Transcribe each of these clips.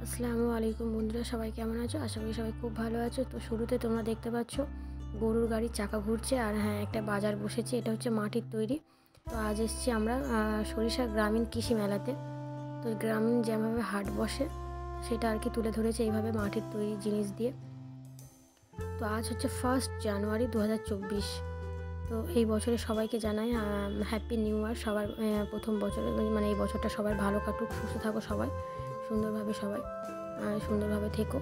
আসসালামু আলাইকুম বন্ধুরা, সবাই কেমন আছো? আশা করি সবাই খুব ভালো আছো। তো শুরুতে তোমরা দেখতে পাচ্ছ গরুর গাড়ির চাকা ঘুরছে, আর হ্যাঁ, একটা বাজার বসেছে। এটা হচ্ছে মাটির তৈরি। তো আজ এসেছি আমরা সরিষা গ্রামীণ কৃষি মেলাতে। তো গ্রামীণ যেভাবে হাট বসে সেটা আর কি তুলে ধরেছে এইভাবে মাটির তৈরি জিনিস দিয়ে। তো আজ হচ্ছে 1 জানুয়ারি 2024। তো এই বছরে সবাইকে জানাই হ্যাপি নিউ ইয়ার। সবার প্রথম বছরে মানে এই বছরটা সবার ভালো কাটুক, সুস্থ থাকো সবাই, সুন্দরভাবে সবাই সুন্দরভাবে থেকো।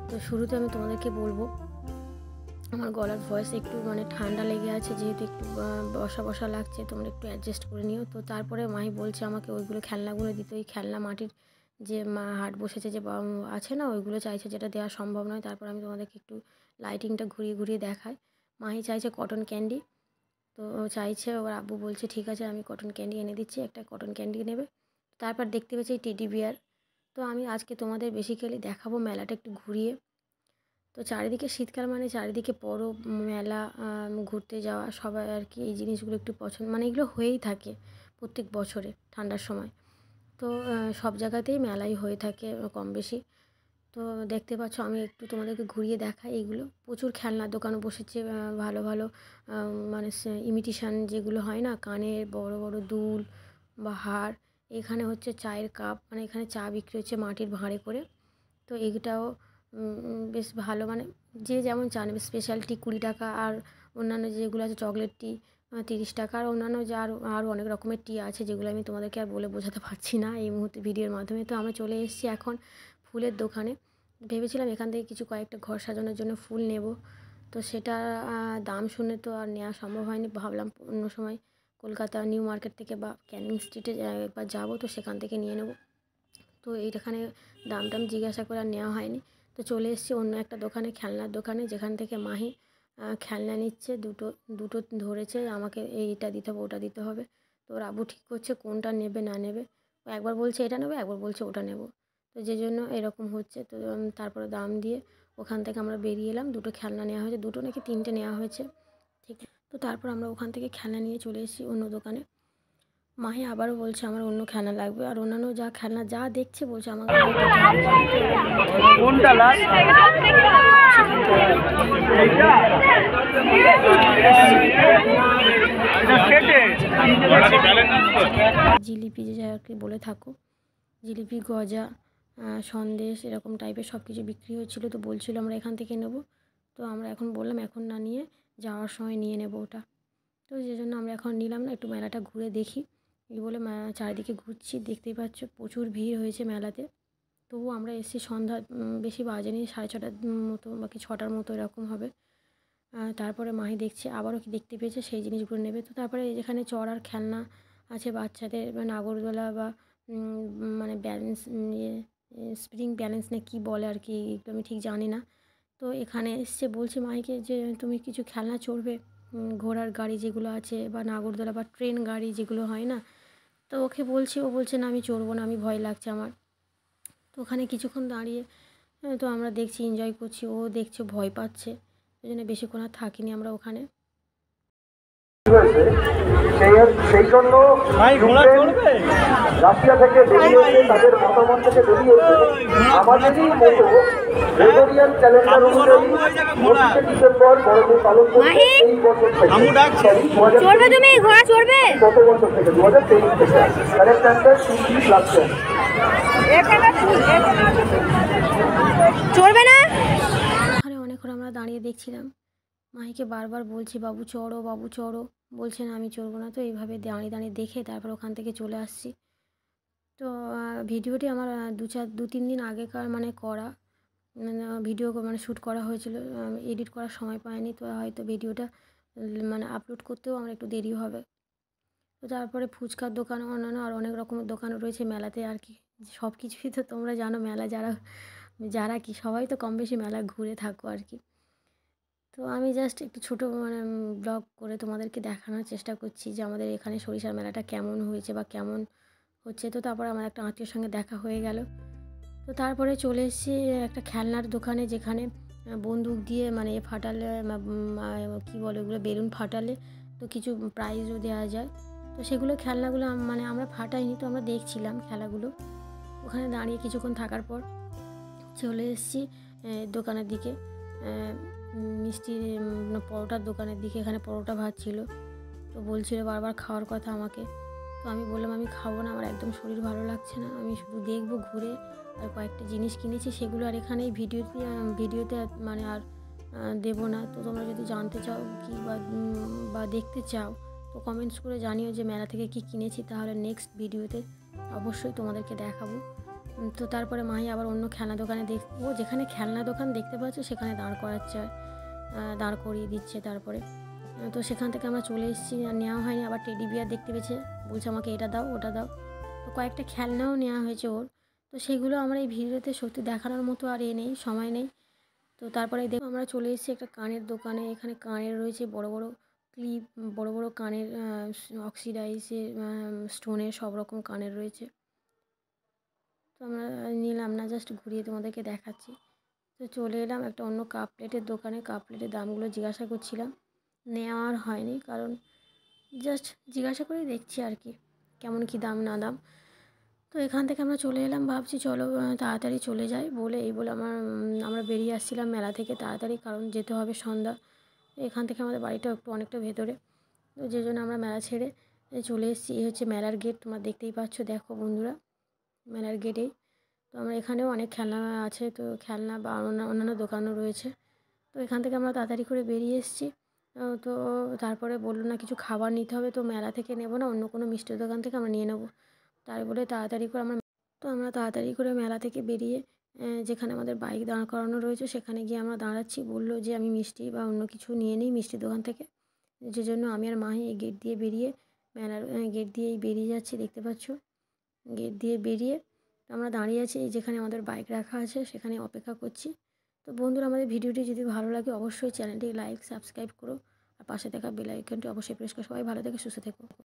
তো শুরুতে আমি তোমাদেরকে বলবো, আমার গলার ভয়েস একটু মানে ঠান্ডা লেগে আছে, যেহেতু একটু বসা বসা লাগছে, তোমরা একটু অ্যাডজাস্ট করে নিও। তো তারপরে মাহি বলছে আমাকে ওইগুলো খেলনাগুলো দিতে, ওই খেলনা মাটির যে হাট বসেছে যে আছে না, ওইগুলো চাইছে, যেটা দেওয়া সম্ভব নয়। তারপর আমি তোমাদেরকে একটু লাইটিংটা ঘুরিয়ে ঘুরিয়ে দেখাই। মাহি চাইছে কটন ক্যান্ডি, তো চাইছে, ওর আব্বু বলছে ঠিক আছে আমি কটন ক্যান্ডি এনে দিচ্ছি, একটা কটন ক্যান্ডি নেবে। তারপর দেখতে পেয়েছি এই টেডি বিয়ার। তো আমি আজকে তোমাদের বেসিক্যালি দেখাবো মেলাটা একটু ঘুরিয়ে। তো চারিদিকে শীতকাল মানে চারিদিকে বড় মেলা, ঘুরতে যাওয়া, সবাই আর কি এই জিনিসগুলো একটু পছন্দ, মানে এগুলো হয়েই থাকে প্রত্যেক বছরে ঠান্ডার সময়। তো সব জায়গাতেই মেলাই হয়ে থাকে কম বেশি। তো দেখতে পাচ্ছ, আমি একটু তোমাদেরকে ঘুরিয়ে দেখাই। এইগুলো প্রচুর খেলনার দোকান বসেছে, ভালো ভালো মানে ইমিটেশান যেগুলো হয় না, কানের বড় বড় দুল বা হার। এখানে হচ্ছে চায়ের কাপ, মানে এখানে চা বিক্রি হচ্ছে মাটির ভাঁড়ে করে। তো এইটাও বেশ ভালো, মানে যে যেমন চা নেবে, স্পেশালটি 20 টাকা, আর অন্যান্য যেগুলো আছে চকলেট টি 30 টাকা, আর অন্যান্য যে আরও অনেক রকমের টি আছে, যেগুলো আমি তোমাদেরকে আর বলে বোঝাতে পারছি না এই মুহূর্তে ভিডিওর মাধ্যমে। তো আমরা চলে এসেছি এখন ফুলের দোকানে। ভেবেছিলাম এখান থেকে কিছু কয়েকটা ঘর সাজানোর জন্য ফুল নেব। তো সেটা দাম শুনে তো আর নেওয়া সম্ভব হয়নি। ভাবলাম অন্য সময় কলকাতা নিউ মার্কেট থেকে বা ক্যানিং স্ট্রিটে একবার যাবো, তো সেখান থেকে নিয়ে নেব। তো এইখানে দাম টাম জিজ্ঞাসা করে আর নেওয়া হয়নি। তো চলে এসেছি অন্য একটা দোকানে, খেলনার দোকানে, যেখান থেকে মাহি খেলনা নিচ্ছে। দুটো দুটো ধরেছে, আমাকে এইটা দিতে হবে ওটা দিতে হবে। তো ওর আব্বু ঠিক করছে কোনটা নেবে না নেবে। ও একবার বলছে এটা নেবে, একবার বলছে ওটা নেব। তো যে জন্য এরকম হচ্ছে। তো তারপরে দাম দিয়ে ওখান থেকে আমরা বেরিয়ে এলাম। দুটো খেলনা নেওয়া হয়েছে, দুটো নাকি তিনটে নেওয়া হয়েছে, ঠিক। তো তারপর আমরা ওখান থেকে খেলনা নিয়ে চলে এসেছি অন্য দোকানে। মাহি আবারও বলছে আমার অন্য খেলনা লাগবে, আর অন্যান্য যা খেলনা যা দেখছে বলছে আমাকে ওই দিতে হবে খেলনা। তো এবার অন্য খেলনাগুলো সেখান থেকে কয়েকটা নিয়ে নিলাম। জিলিপি যে যাকে বলে থাকো, জিলিপি, গজা, সন্দেশ, এরকম টাইপের সব কিছু বিক্রি হচ্ছিলো। তো বলছিল আমরা এখান থেকে নেব। তো আমরা এখন বললাম এখন না নিয়ে যাওয়ার সময় নিয়ে নেব ওটা। তো যে জন্য আমরা এখন নিলাম না, একটু মেলাটা ঘুরে দেখি এই বলে চারিদিকে ঘুরছি। দেখতেই পাচ্ছ প্রচুর ভিড় হয়েছে মেলাতে। তবুও আমরা এসেছি সন্ধ্যা, বেশি বাজেনি, 6:30টার মতো বাকি 6টার মতো এরকম হবে। তারপরে মাহি দেখছে আবারও কি দেখতে পেয়েছে, সেই জিনিসগুলো নেবে। তো তারপরে যেখানে চড়ার খেলনা আছে বাচ্চাদের, নাগরদোলা বা মানে ব্যালেন্স, স্প্রিং ব্যালেন্স না কি বলে আর কি, এগুলো আমি ঠিক জানি না। তো এখানে এসছে, বলছে মাহিকে যে তুমি কিছু খেলনা চড়বে, ঘোড়ার গাড়ি যেগুলো আছে বা নাগরদোলা বা ট্রেন গাড়ি যেগুলো হয় না। তো ওকে বলছি, ও বলছে না আমি চড়বো না, আমি ভয় লাগছে আমার। তো ওখানে কিছুক্ষণ দাঁড়িয়ে তো আমরা দেখছি, এনজয় করছি, ও দেখছে ভয় পাচ্ছে। ওই জন্য বেশিক্ষণ আর থাকিনি আমরা ওখানে। সেই জন্য রাশিয়া থেকে বেরিয়েছে, তাদের মতামত থেকে বেরিয়েছে। আমাদেরই মতো গ্রেগরিয়ান ক্যালেন্ডার অনুযায়ী 25শে ডিসেম্বর বড়দিন পালন করছে এই বছর থেকে। কত বছর থেকে? 2023 থেকে। Correct answer +10। চড়বে না। ওখানে অনেকক্ষণ আমরা দাঁড়িয়ে দেখছিলাম। মাহিকে বারবার বলছি বাবু চড়ো, বাবু চড়ো, বলছে না আমি চড়বো না। তো এইভাবে দাঁড়িয়ে দাঁড়িয়ে দেখে তারপর ওখান থেকে চলে আসছি। তো ভিডিওটি আমার 2-3 দিন আগেকার মানে করা, ভিডিও মানে শ্যুট করা হয়েছিল, এডিট করার সময় পাইনি। তো হয়তো ভিডিওটা মানে আপলোড করতেও আমার একটু দেরি হবে। তো তারপরে ফুচকার দোকান, অন্যান্য আর অনেক রকমের দোকান রয়েছে মেলাতে আর কি। সব কিছুই তো তোমরা জানো, মেলা যারা যারা কি সবাই তো কম বেশি মেলা ঘুরে থাকো আর কি। তো আমি জাস্ট একটু ছোটো মানে ব্লগ করে তোমাদেরকে দেখানোর চেষ্টা করছি যে আমাদের এখানে সরিষার মেলাটা কেমন হয়েছে বা কেমন হচ্ছে। তো তারপরে আমার একটা আত্মীয়র সঙ্গে দেখা হয়ে গেল। তো তারপরে চলে এসেছি একটা খেলনার দোকানে, যেখানে বন্দুক দিয়ে মানে ফাটালে কী বলে ওগুলো, বেলুন ফাটালে তো কিছু প্রাইজও দেওয়া যায়। তো সেগুলো খেলনাগুলো মানে আমরা ফাটাইনি, তো আমরা দেখছিলাম খেলাগুলো। ওখানে দাঁড়িয়ে কিছুক্ষণ থাকার পর চলে এসেছি দোকানের দিকে, মিষ্টির পরোটার দোকানের দিকে। এখানে পরোটা ভাত ছিল, তো বলছিল বারবার খাওয়ার কথা আমাকে। তো আমি বললাম আমি খাবো না, আমার একদম শরীর ভালো লাগছে না, আমি শুধু দেখবো ঘুরে। আর কয়েকটা জিনিস কিনেছি, সেগুলো আর এখানে এই ভিডিওতে মানে আর দেবো না। তো তোমরা যদি জানতে চাও কি বা দেখতে চাও তো কমেন্টস করে জানিও যে মেলা থেকে কি কিনেছি, তাহলে নেক্সট ভিডিওতে অবশ্যই তোমাদেরকে দেখাবো। তো তারপরে মাহি আবার অন্য খেলনা দোকানে ও যেখানে খেলনা দোকান দেখতে পাচ্ছ সেখানে দাঁড় করিয়ে দিচ্ছে। তারপরে তো সেখান থেকে আমরা চলে এসেছি, নেওয়া হয়নি। আবার টেডি বিয়ার দেখতে পেয়েছে, বলছে আমাকে এটা দাও ওটা দাও। তো কয়েকটা খেলনাও নেওয়া হয়েছে ওর। তো সেগুলো আমরা এই ভিডিওতে সত্যি দেখানোর মতো আর নেই, সময় নেই। তো তারপরে দেখো আমরা চলে এসেছি একটা কানের দোকানে। এখানে কানের রয়েছে বড় বড় ক্লিপ, বড় বড় কানের অক্সিডাইজের স্টোনের সব রকম কানের রয়েছে। তো আমরা নিলাম না, জাস্ট ঘুরিয়ে তোমাদেরকে দেখাচ্ছি। তো চলে এলাম একটা অন্য কাপ প্লেটের দোকানে। কাপ প্লেটের দামগুলো জিজ্ঞাসা করছিলাম, নেওয়া আর হয়নি, কারণ জাস্ট জিজ্ঞাসা করে দেখছি আর কি কেমন কি দাম না দাম। তো এখান থেকে আমরা চলে এলাম, ভাবছি চলো তাড়াতাড়ি চলে যাই বলে আমরা বেরিয়ে আসছিলাম মেলা থেকে তাড়াতাড়ি, কারণ যেতে হবে সন্ধ্যা। এখান থেকে আমাদের বাড়িটা একটু অনেকটা ভেতরে, তো যে জন্য আমরা মেলা ছেড়ে চলে এসেছি। এই হচ্ছে মেলার গেট, তোমরা দেখতেই পাচ্ছ, দেখো বন্ধুরা মেলার গেটেই। তো আমরা এখানেও অনেক খেলনা আছে, তো খেলনা বা অন্যান্য দোকানও রয়েছে। তো এখান থেকে আমরা তাড়াতাড়ি করে বেরিয়ে এসেছি। তো তারপরে বললো না কিছু খাবার নিতে হবে, তো মেলা থেকে নেবো না, অন্য কোনো মিষ্টির দোকান থেকে আমরা নিয়ে নেবো। তাই বলে আমরা তাড়াতাড়ি করে মেলা থেকে বেরিয়ে যেখানে আমাদের বাইক দাঁড় করানো রয়েছে সেখানে গিয়ে আমরা দাঁড়াচ্ছি। বললো যে আমি মিষ্টি বা অন্য কিছু নিয়ে নিই মিষ্টির দোকান থেকে, যে জন্য আমি আর মাহি এই গেট দিয়ে বেরিয়ে মেলার গেট দিয়েই বেরিয়ে যাচ্ছি। দেখতে পাচ্ছ গেট দিয়ে বেরিয়ে আমরা দাঁড়িয়ে আছি এই যেখানে আমাদের বাইক রাখা আছে, সেখানে অপেক্ষা করছি। তো বন্ধুরা, আমাদের ভিডিওটি যদি ভালো লাগে অবশ্যই চ্যানেলটি লাইক সাবস্ক্রাইব করো, আর পাশে থাকা বেল আইকনটি অবশ্যই প্রেস করো। সবাই ভালো থেকে সুস্থ থেকো।